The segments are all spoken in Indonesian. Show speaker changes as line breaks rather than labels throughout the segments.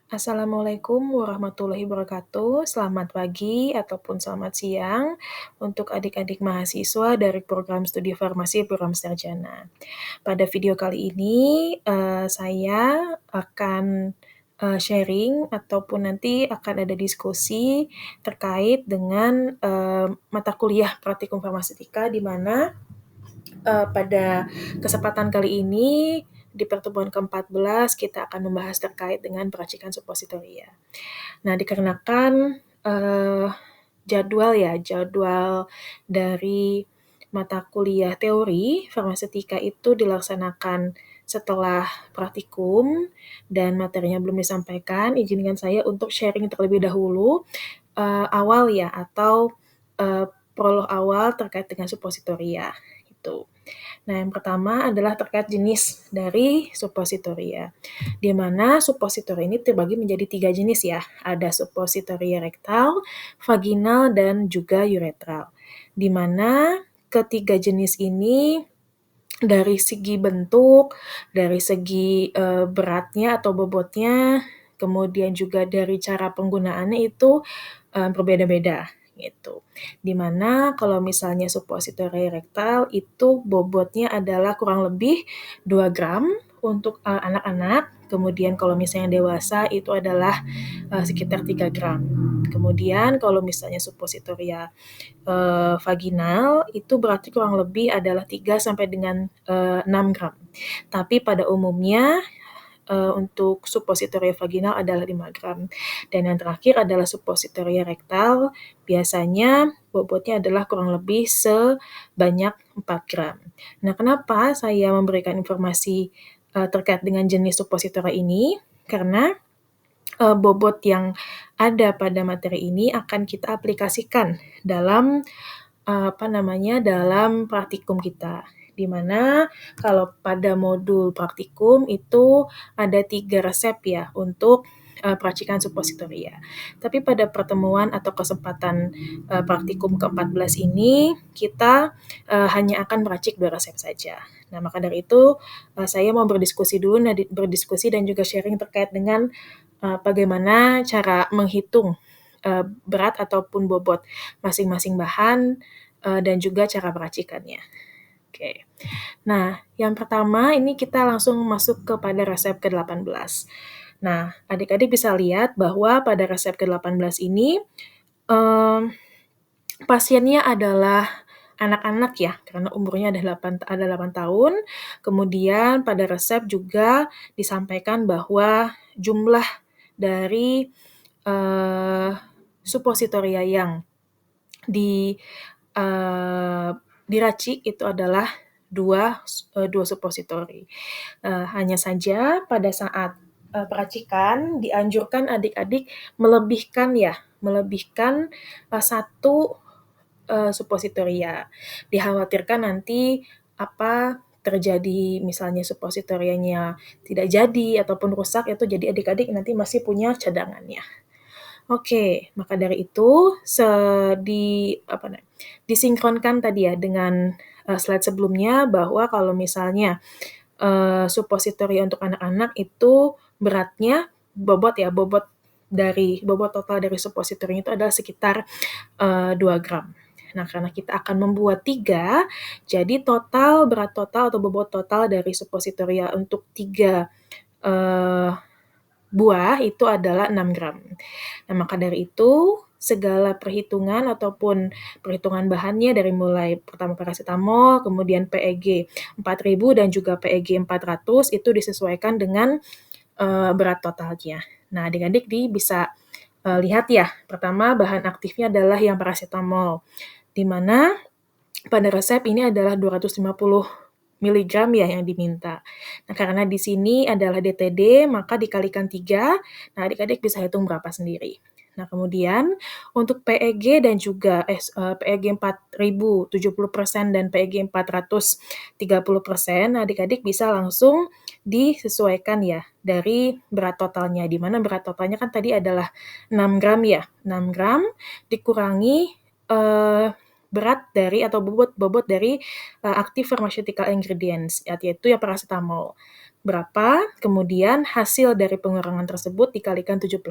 Assalamualaikum warahmatullahi wabarakatuh. Selamat pagi ataupun selamat siang untuk adik-adik mahasiswa dari program studi farmasi program sarjana. Pada video kali ini, saya akan, sharing ataupun nanti akan ada diskusi terkait dengan, mata kuliah praktikum farmaseutika di mana pada kesempatan kali ini, di pertemuan ke-14 kita akan membahas terkait dengan peracikan suppositoria. Nah, dikarenakan, jadwal dari mata kuliah teori farmaseutika itu dilaksanakan setelah praktikum dan materinya belum disampaikan, izinkan saya untuk sharing terlebih dahulu, awal ya atau, prolog awal terkait dengan suppositoria, gitu. Nah, yang pertama adalah terkait jenis dari suppositoria, di mana suppositoria ini terbagi menjadi 3 jenis ya, ada suppositoria rektal, vaginal, dan juga uretral. Di mana ketiga jenis ini dari segi bentuk, dari segi, beratnya atau bobotnya, kemudian juga dari cara penggunaannya itu, berbeda-beda, gitu. Di mana kalau misalnya suppositoria rektal itu bobotnya adalah kurang lebih 2 gram untuk, anak-anak, kemudian kalau misalnya dewasa itu adalah, sekitar 3 gram. Kemudian kalau misalnya suppositoria vaginal itu berarti kurang lebih adalah 3 sampai dengan, 6 gram. Tapi pada umumnya, untuk suppositoria vaginal adalah 5 gram. Dan yang terakhir adalah suppositoria rektal, biasanya bobotnya adalah kurang lebih sebanyak 4 gram. Nah, kenapa saya memberikan informasi, terkait dengan jenis suppositoria ini? Karena bobot yang ada pada materi ini akan kita aplikasikan dalam, dalam praktikum kita. Di mana kalau pada modul praktikum itu ada 3 resep ya untuk, peracikan suppositoria. Tapi pada pertemuan atau kesempatan, praktikum ke-14 ini kita, hanya akan meracik 2 resep saja. Nah, maka dari itu, saya mau berdiskusi dan juga sharing terkait dengan bagaimana cara menghitung, berat ataupun bobot masing-masing bahan, dan juga cara peracikannya. Oke. Nah, yang pertama ini kita langsung masuk kepada resep ke-18. Nah, adik-adik bisa lihat bahwa pada resep ke-18 ini, mmm, pasiennya adalah anak-anak ya, karena umurnya ada 8 tahun, kemudian pada resep juga disampaikan bahwa jumlah dari, eee, suppositoria yang di diracik itu adalah 2 suppositori. Hanya saja pada saat, peracikan dianjurkan adik-adik melebihkan 1, suppositoria. Dikhawatirkan nanti terjadi misalnya suppositorianya tidak jadi ataupun rusak itu jadi adik-adik nanti masih punya cadangannya. Oke, maka dari itu disinkronkan tadi ya dengan, slide sebelumnya bahwa kalau misalnya, suppositoria untuk anak-anak itu beratnya bobot total dari suppositorinya itu adalah sekitar, 2 gram. Nah, karena kita akan membuat 3, jadi berat total atau bobot total dari suppositoria untuk 3 eee, buah itu adalah 6 gram. Nah, maka dari itu, segala perhitungan ataupun perhitungan bahannya dari mulai pertama parasetamol, kemudian PEG 4.000 dan juga PEG 400 itu disesuaikan dengan, berat totalnya. Nah, adik-adik bisa, lihat ya, pertama bahan aktifnya adalah yang parasetamol, di mana pada resep ini adalah 250 miligram ya yang diminta. Nah, karena di sini adalah DTD, maka dikalikan 3, nah adik-adik bisa hitung berapa sendiri. Nah, kemudian untuk PEG dan juga PEG 4.000 70% dan PEG 400 30%, adik-adik bisa langsung disesuaikan ya dari berat totalnya, di mana berat totalnya kan tadi adalah 6 gram ya, 6 gram dikurangi, berat dari atau bobot dari active pharmaceutical ingredients, yaitu ya paracetamol. Berapa, kemudian hasil dari pengurangan tersebut dikalikan 70%.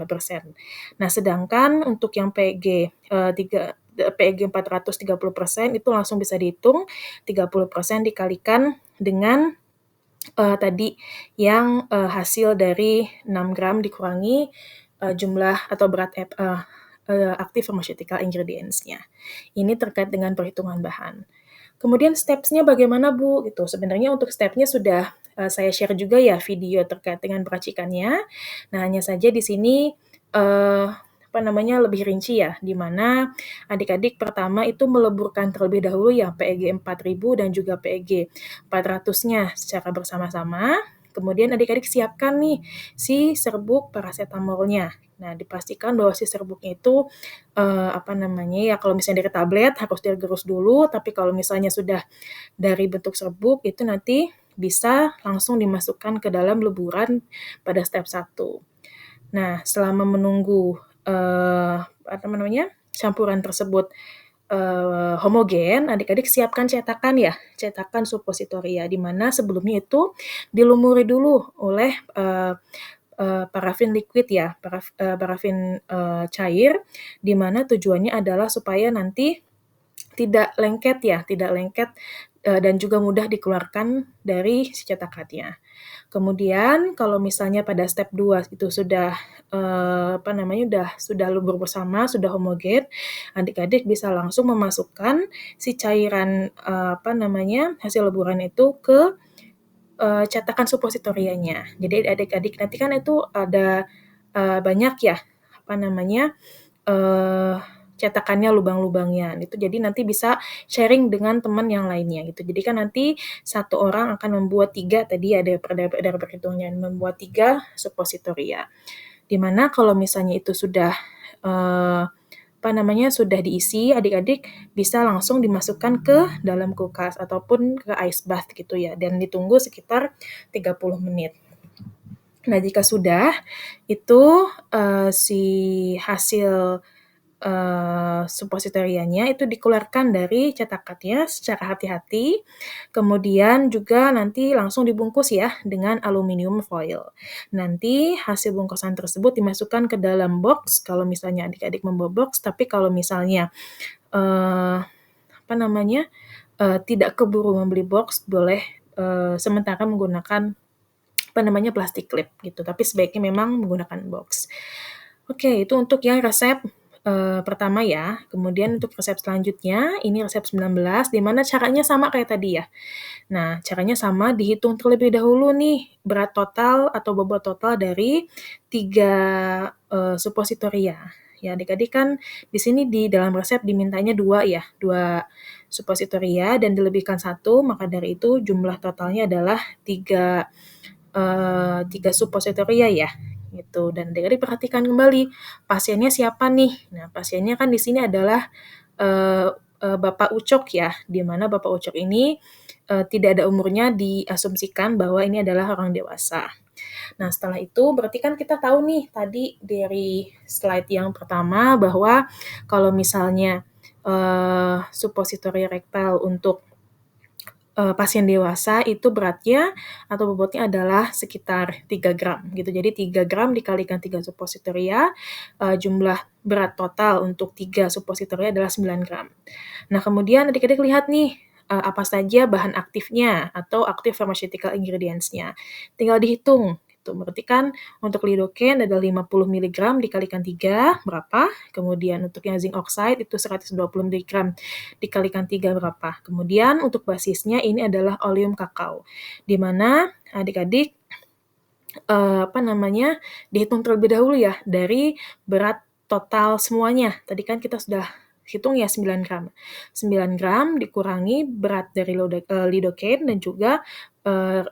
Nah, sedangkan untuk yang PEG 430% itu langsung bisa dihitung 30% dikalikan dengan tadi yang hasil dari 6 gram dikurangi jumlah atau berat active pharmaceutical ingredients-nya. Ini terkait dengan perhitungan bahan. Kemudian steps-nya bagaimana Bu? Gitu. Sebenarnya untuk step-nya sudah saya share juga ya video terkait dengan peracikannya. Nah, hanya saja di sini lebih rinci ya, di mana adik-adik pertama itu meleburkan terlebih dahulu ya PEG 4000 dan juga PEG 400-nya secara bersama-sama. Kemudian adik-adik siapkan nih si serbuk paracetamolnya. Nah, dipastikan bahwa si serbuknya itu kalau misalnya dari tablet harus digerus dulu, tapi kalau misalnya sudah dari bentuk serbuk itu nanti bisa langsung dimasukkan ke dalam leburan pada step 1. Nah, selama menunggu campuran tersebut homogen, adik-adik siapkan cetakan suppositoria, di mana sebelumnya itu dilumuri dulu oleh parafin liquid ya, parafin cair, di mana tujuannya adalah supaya nanti tidak lengket dan juga mudah dikeluarkan dari si cetakannya. Kemudian kalau misalnya pada step 2 itu sudah sudah lumur bersama, sudah homogen, adik-adik bisa langsung memasukkan si cairan hasil leburan itu ke cetakan suppositorianya. Jadi adik-adik nanti kan itu ada banyak ya cetakannya, lubang-lubangnya gitu. Jadi nanti bisa sharing dengan teman yang lainnya gitu. Jadi kan nanti satu orang akan membuat 3 tadi ya dari perhitungannya, membuat 3 suppositoria. Dimana kalau misalnya itu sudah sudah diisi, adik-adik bisa langsung dimasukkan ke dalam kulkas ataupun ke ice bath gitu ya, dan ditunggu sekitar 30 menit. Nah, jika sudah, itu si hasil suppositorianya itu dikeluarkan dari cetakannya secara hati-hati, kemudian juga nanti langsung dibungkus ya dengan aluminium foil. Nanti hasil bungkusan tersebut dimasukkan ke dalam box kalau misalnya adik-adik membawa box, tapi kalau misalnya tidak keburu membeli box, boleh sementara menggunakan plastik clip gitu, tapi sebaiknya memang menggunakan box. Oke, itu untuk yang resep pertama ya. Kemudian untuk resep selanjutnya, ini resep 19, di mana caranya sama kayak tadi ya. Nah, caranya sama, dihitung terlebih dahulu nih berat total atau bobot total dari 3 suppositoria. Ya, adik-adik kan di sini di dalam resep dimintanya 2 ya, 2 suppositoria dan dilebihkan 1, maka dari itu jumlah totalnya adalah 3 suppositoria ya gitu. Dan adik-adik perhatikan kembali pasiennya siapa nih. Nah, pasiennya kan di sini adalah Bapak Ucok ya, di mana Bapak Ucok ini tidak ada umurnya, diasumsikan bahwa ini adalah orang dewasa. Nah, setelah itu berarti kan kita tahu nih tadi dari slide yang pertama bahwa kalau misalnya suppositoria rektal untuk pasien dewasa itu beratnya atau bobotnya adalah sekitar 3 gram gitu. Jadi 3 gram dikalikan 3 suppositoria, jumlah berat total untuk 3 suppositoria adalah 9 gram. Nah, kemudian adik-adik lihat nih, apa saja bahan aktifnya atau active pharmaceutical ingredients-nya. Tinggal dihitung gitu. Berarti kan untuk lidocaine ada 50 mg dikalikan 3 berapa? Kemudian untuk yang zinc oxide itu 120 mg dikalikan 3 berapa? Kemudian untuk basisnya ini adalah oleum kakao. Di mana adik-adik dihitung terlebih dahulu ya dari berat total semuanya. Tadi kan kita sudah hitung ya 9 gram. 9 gram dikurangi berat dari lidocaine dan juga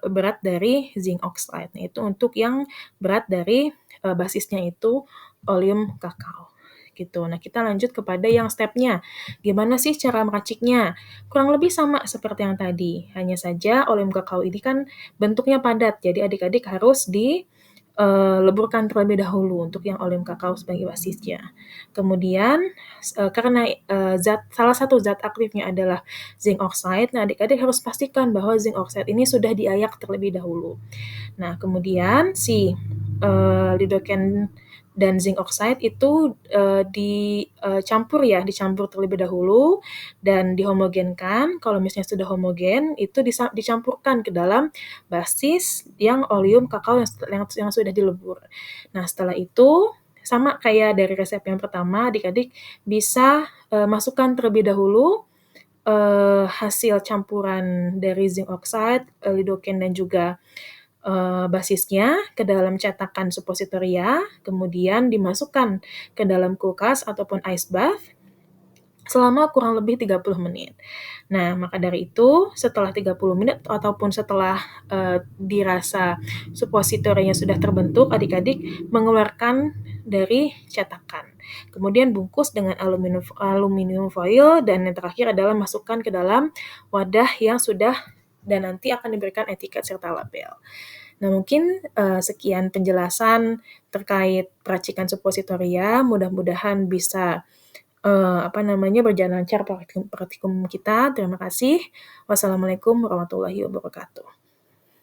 berat dari zinc oxide. Nah, itu untuk yang berat dari basisnya itu oleum kakao. Gitu. Nah, kita lanjut kepada yang stepnya. Gimana sih cara meraciknya? Kurang lebih sama seperti yang tadi. Hanya saja oleum kakao ini kan bentuknya padat. Jadi adik-adik harus leburkan terlebih dahulu untuk yang oleum kakao sebagai basisnya. Kemudian, karena, salah satu zat aktifnya adalah zinc oxide, nah adik-adik harus pastikan bahwa zinc oxide ini sudah diayak terlebih dahulu. Nah, kemudian si lidocaine dan zinc oxide itu dicampur terlebih dahulu dan dihomogenkan. Kalau misalnya sudah homogen, itu dicampurkan ke dalam basis yang oleum kakao yang sudah dilebur. Nah, setelah itu sama kayak dari resep yang pertama, adik-adik bisa masukkan terlebih dahulu hasil campuran dari zinc oxide, lidocaine dan juga basisnya ke dalam cetakan suppositoria, kemudian dimasukkan ke dalam kulkas ataupun ice bath selama kurang lebih 30 menit. Nah, maka dari itu setelah 30 menit ataupun setelah dirasa suppositorinya sudah terbentuk, adik-adik mengeluarkan dari cetakan. Kemudian bungkus dengan aluminium foil dan yang terakhir adalah masukkan ke dalam wadah yang sudah dan nanti akan diberikan etiket serta label. Nah, mungkin sekian penjelasan terkait peracikan suppositoria. Mudah-mudahan bisa berjalan lancar praktikum kita. Terima kasih. Wassalamualaikum warahmatullahi wabarakatuh.